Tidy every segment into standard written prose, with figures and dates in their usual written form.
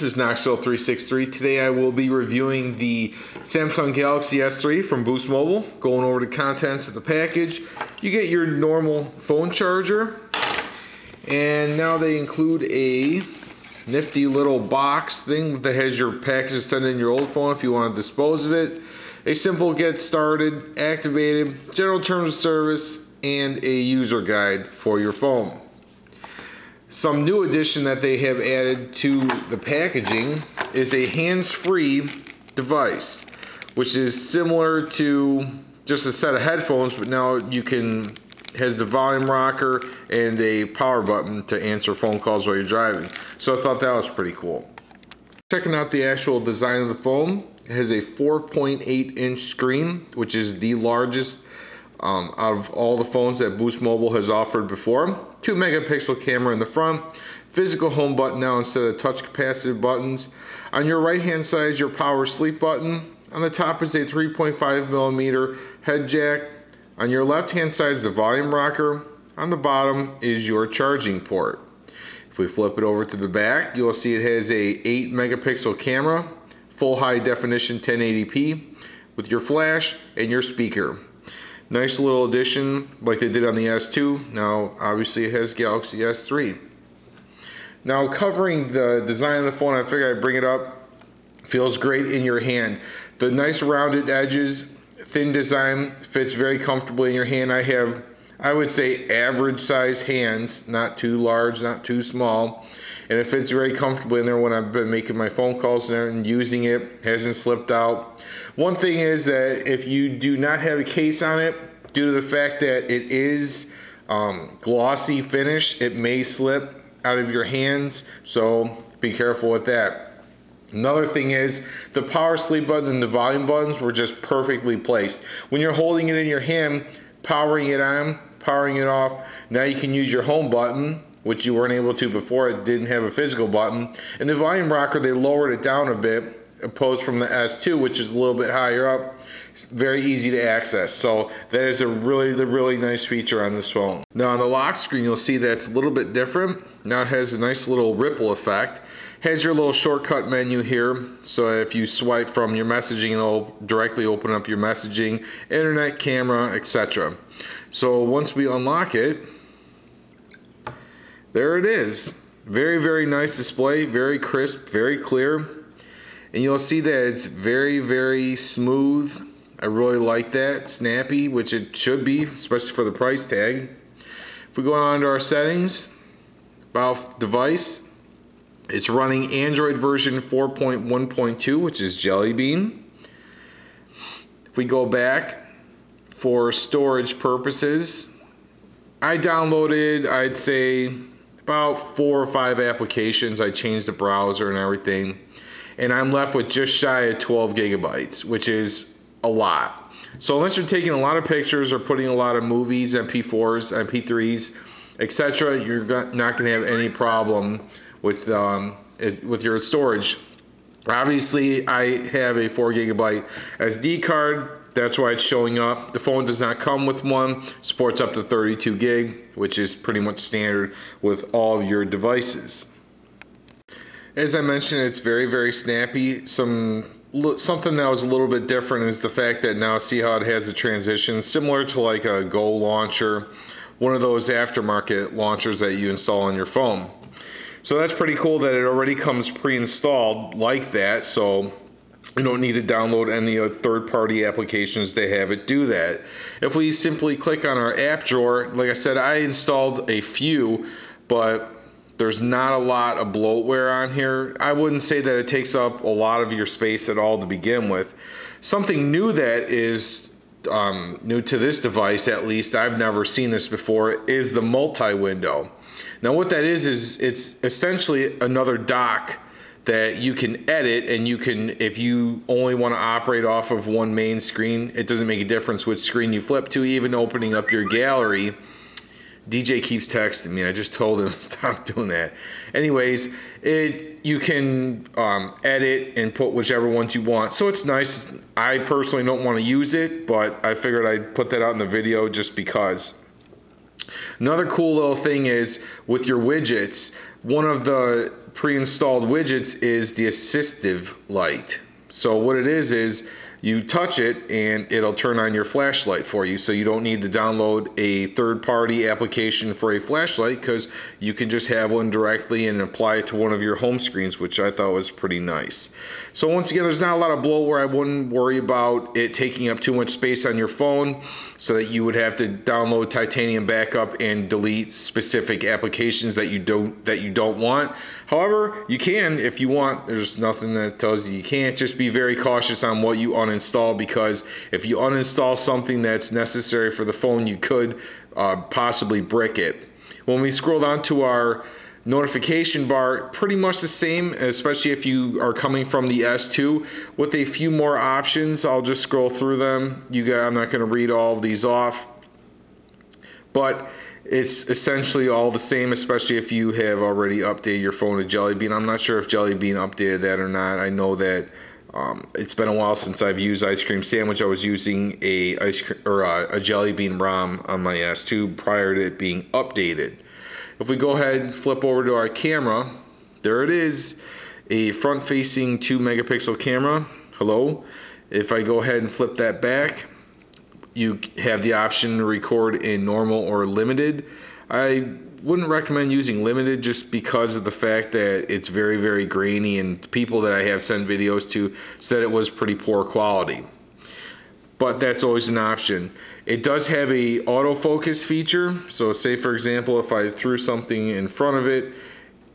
is Knoxville363. Today I will be reviewing the Samsung Galaxy S3 from Boost Mobile. Going over the contents of the package. You get your normal phone charger, and now they include a nifty little box thing that has your package sent in your old phone if you want to dispose of it. A simple get started, activated, general terms of service, and a user guide for your phone. Some new addition that they have added to the packaging is a hands-free device, which is similar to just a set of headphones, but now has the volume rocker and a power button to answer phone calls while you're driving. So I thought that was pretty cool. Checking out the actual design of the phone, it has a 4.8-inch screen, which is the largest out of all the phones that Boost Mobile has offered before. 2-megapixel camera in the front, physical home button now instead of touch capacitive buttons. On your right hand side is your power sleep button. On the top is a 3.5mm head jack. On your left hand side is the volume rocker. On the bottom is your charging port. If we flip it over to the back, you'll see it has a 8-megapixel camera, full high definition 1080p with your flash and your speaker. Nice little addition like they did on the S2. Now obviously it has Galaxy S3. Now covering the design of the phone, I figured I'd bring it up. Feels great in your hand. The nice rounded edges, thin design, fits very comfortably in your hand. I have, I would say, average size hands, not too large, not too small. And it fits very comfortably in there when I've been making my phone calls and using it. Hasn't slipped out. One thing is that if you do not have a case on it, due to the fact that it is glossy finish, it may slip out of your hands. So be careful with that. Another thing is the power sleep button and the volume buttons were just perfectly placed. When you're holding it in your hand, powering it on, powering it off, now you can use your home button, which you weren't able to before. It didn't have a physical button. And the volume rocker, they lowered it down a bit, opposed from the S2, which is a little bit higher up. It's very easy to access. So that is a really nice feature on this phone. Now on the lock screen, you'll see that it's a little bit different. Now it has a nice little ripple effect. Has your little shortcut menu here. So if you swipe from your messaging, it'll directly open up your messaging, internet, camera, etc. So once we unlock it, there it is. Very nice display, very crisp, very clear. And you'll see that it's very smooth. I really like that. Snappy, which it should be, especially for the price tag. If we go on to our settings, about device, it's running Android version 4.1.2, which is Jelly Bean. If we go back for storage purposes, I downloaded, I'd say, about 4 or 5 applications. I changed the browser and everything, and I'm left with just shy of 12 gigabytes, which is a lot. So unless you're taking a lot of pictures or putting a lot of movies, MP4s, MP3s, etc., you're not going to have any problem with your storage. Obviously, I have a 4 gigabyte SD card. That's why it's showing up. The phone does not come with one. Supports up to 32 gig, which is pretty much standard with all of your devices. As I mentioned, it's very snappy. Something that was a little bit different is the fact that now see how it has a transition similar to like a Go launcher, one of those aftermarket launchers that you install on your phone. So that's pretty cool that it already comes pre-installed like that. So you don't need to download any third-party applications to have it do that. If we simply click on our app drawer, like I said, I installed a few, but there's not a lot of bloatware on here. I wouldn't say that it takes up a lot of your space at all to begin with. Something new that is new to this device, at least I've never seen this before, is the multi-window. Now what that is it's essentially another dock that you can edit, and you can, if you only want to operate off of one main screen, it doesn't make a difference which screen you flip to, even opening up your gallery. DJ keeps texting me. I just told him to stop doing that. Anyways, you can edit and put whichever ones you want. So it's nice. I personally don't want to use it, but I figured I'd put that out in the video just because. Another cool little thing is with your widgets, one of the pre-installed widgets is the assistive light. So what it is you touch it and it'll turn on your flashlight for you, so you don't need to download a third-party application for a flashlight, because you can just have one directly and apply it to one of your home screens, which I thought was pretty nice. So once again, there's not a lot of bloatware. I wouldn't worry about it taking up too much space on your phone so that you would have to download Titanium Backup and delete specific applications that you don't want. However, you can if you want. There's nothing that tells you can't. Just be very cautious on what you uninstall, because if you uninstall something that's necessary for the phone, you could possibly brick it. When we scroll down to our notification bar, pretty much the same, especially if you are coming from the S2, with a few more options. I'll just scroll through them. I'm not going to read all of these off, but it's essentially all the same, especially if you have already updated your phone to Jelly Bean. I'm not sure if Jelly Bean updated that or not. I know that it's been a while since I've used Ice Cream Sandwich. I was using a Jelly Bean ROM on my S2 prior to it being updated. If we go ahead and flip over to our camera, there it is, a front-facing 2 megapixel camera. Hello. If I go ahead and flip that back, you have the option to record in normal or limited. I wouldn't recommend using limited, just because of the fact that it's very, very grainy, and people that I have sent videos to said it was pretty poor quality. But that's always an option. It does have a autofocus feature. So say, for example, if I threw something in front of it,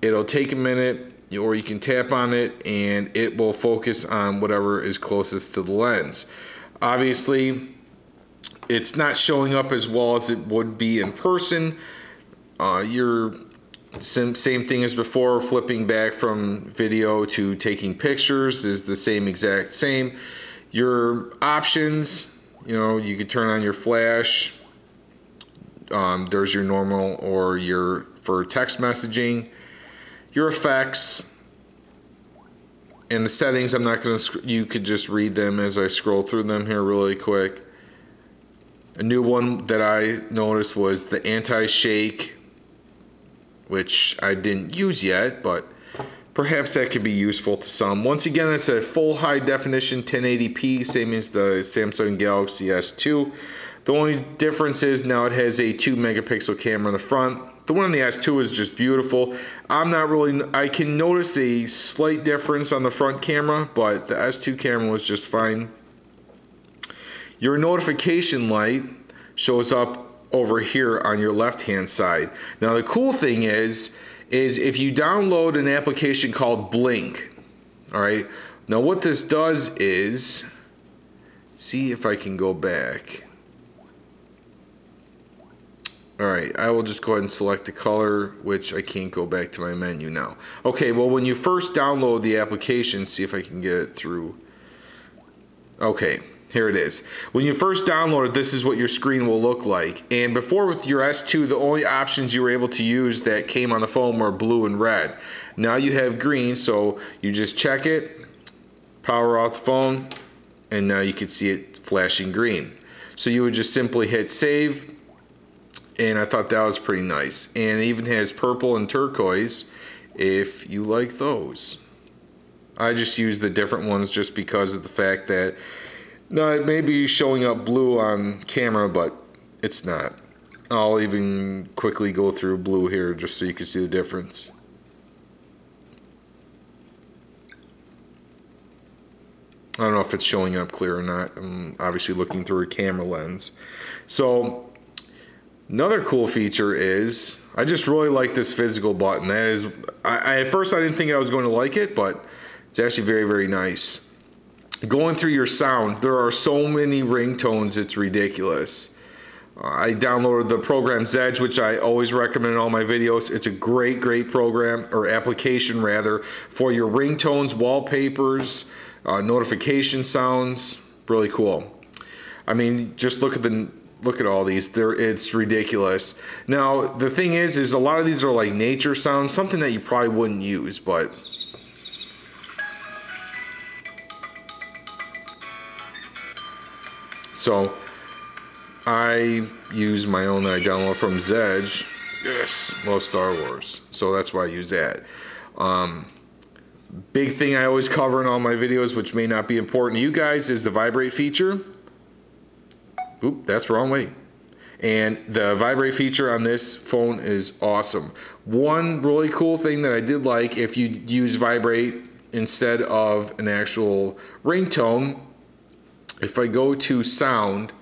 it'll take a minute, or you can tap on it and it will focus on whatever is closest to the lens. Obviously, it's not showing up as well as it would be in person. Your same thing as before, flipping back from video to taking pictures is the exact same. Your options, you could turn on your flash. There's your normal or your for text messaging. Your effects and the settings, I'm not going to, you could just read them as I scroll through them here really quick. A new one that I noticed was the anti-shake, which I didn't use yet, but perhaps that could be useful to some. Once again, it's a full high definition 1080p, same as the Samsung Galaxy S2. The only difference is now it has a 2 megapixel camera in the front. The one on the S2 is just beautiful. I can notice a slight difference on the front camera, but the S2 camera was just fine. Your notification light shows up over here on your left hand side. Now the cool thing is if you download an application called Blink, all right, now what this does is, see if I can go back. All right, I will just go ahead and select the color, which I can't go back to my menu now. Okay, well, when you first download the application, see if I can get it through. Okay, here it is. When you first download it, this is what your screen will look like. And before, with your S2, the only options you were able to use that came on the phone were blue and red. Now you have green, so you just check it, power off the phone, and now you can see it flashing green. So you would just simply hit save, and I thought that was pretty nice. And it even has purple and turquoise if you like those. I just use the different ones just because of the fact that, no, it may be showing up blue on camera, but it's not. I'll even quickly go through blue here just so you can see the difference. I don't know if it's showing up clear or not. I'm obviously looking through a camera lens. So another cool feature is, I just really like this physical button. That is, at first I didn't think I was going to like it, but it's actually very, very nice. Going through your sound, there are so many ringtones, it's ridiculous. I downloaded the program Zedge, which I always recommend in all my videos. It's a great, great program, or application rather, for your ringtones, wallpapers, notification sounds. Really cool. I mean, just look at all these. It's ridiculous. Now, the thing is a lot of these are like nature sounds, something that you probably wouldn't use, but so I use my own that I download from Zedge. Yes, love Star Wars. So that's why I use that. Big thing I always cover in all my videos, which may not be important to you guys, is the Vibrate feature. Oop, that's the wrong way. And the Vibrate feature on this phone is awesome. One really cool thing that I did like, if you use Vibrate instead of an actual ringtone, if I go to sound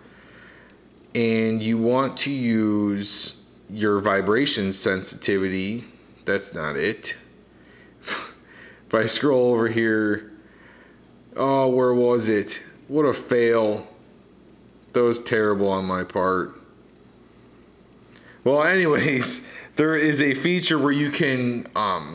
and you want to use your vibration sensitivity, that's not it. If I scroll over here, oh, where was it? What a fail. That was terrible on my part. Well, anyways, there is a feature where you can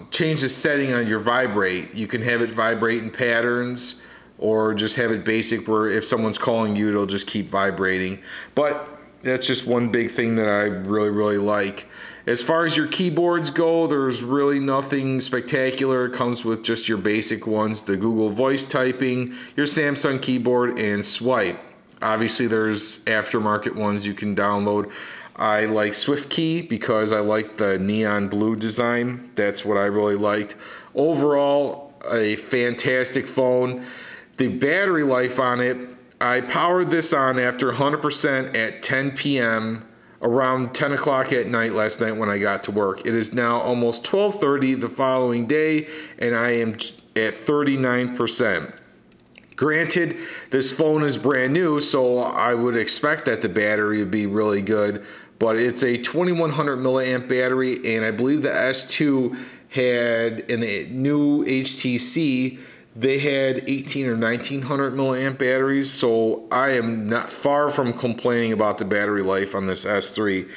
change the setting on your Vibrate. You can have it vibrate in patterns, or just have it basic where if someone's calling you, it'll just keep vibrating. But that's just one big thing that I really like. As far as your keyboards go, there's really nothing spectacular. It comes with just your basic ones, the Google voice typing, your Samsung keyboard, and swipe. Obviously, there's aftermarket ones you can download. I like SwiftKey because I like the neon blue design. That's what I really liked. Overall, a fantastic phone. The battery life on it, I powered this on after 100% at 10 p.m. around 10 o'clock at night last night when I got to work. It is now almost 12:30 the following day, and I am at 39%. Granted, this phone is brand new, so I would expect that the battery would be really good, but it's a 2100 milliamp battery, and I believe the S2 had, in the new HTC, they had 18 or 1900 milliamp batteries, so I am not far from complaining about the battery life on this S3.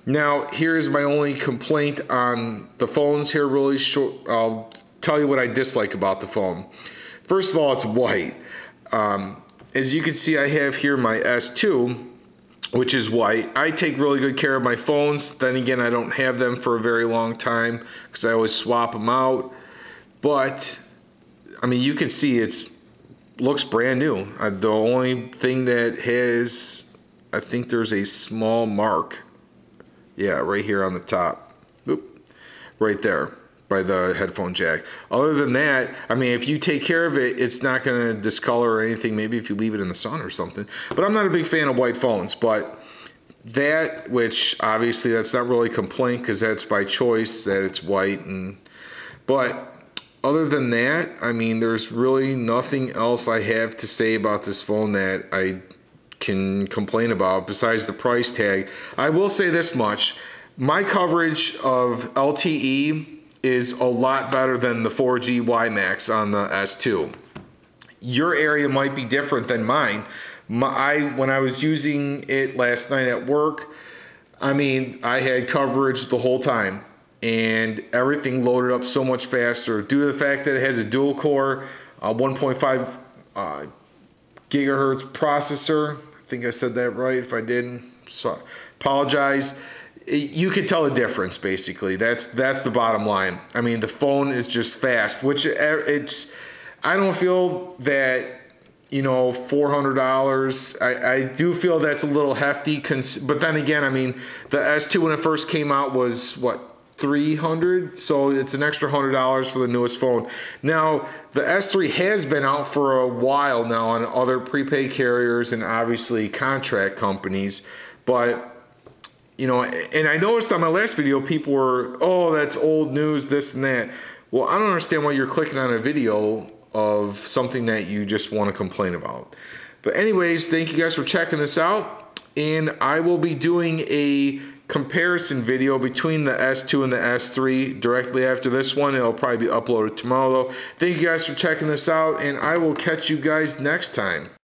Now, here's my only complaint on the phones here, really short. I'll tell you what I dislike about the phone. First of all, it's white. As you can see, I have here my S2, which is white. I take really good care of my phones. Then again, I don't have them for a very long time because I always swap them out. But I mean, you can see it looks brand new. The only thing that has, I think there's a small mark. Yeah, right here on the top. Oop, right there by the headphone jack. Other than that, I mean, if you take care of it, it's not going to discolor or anything. Maybe if you leave it in the sun or something. But I'm not a big fan of white phones. But that, which obviously that's not really a complaint because that's by choice that it's white. But other than that, I mean, there's really nothing else I have to say about this phone that I can complain about besides the price tag. I will say this much. My coverage of LTE is a lot better than the 4G WiMAX on the S2. Your area might be different than mine. When I was using it last night at work, I mean, I had coverage the whole time. And everything loaded up so much faster due to the fact that it has a dual core 1.5 gigahertz processor. I think I said that right. If I didn't, so apologize. You can tell the difference basically. That's the bottom line. I mean, the phone is just fast, which it's, I don't feel that, you know, $400. I do feel that's a little hefty, but then again, I mean, the S2 when it first came out was what, $300, so it's an extra $100 for the newest phone. Now, the S3 has been out for a while now on other prepaid carriers and obviously contract companies, but you know, and I noticed on my last video, people were, oh, that's old news, this and that. Well, I don't understand why you're clicking on a video of something that you just want to complain about. But anyways, thank you guys for checking this out, and I will be doing a comparison video between the S2 and the S3 directly after this one. It'll probably be uploaded tomorrow though. Thank you guys for checking this out, and I will catch you guys next time.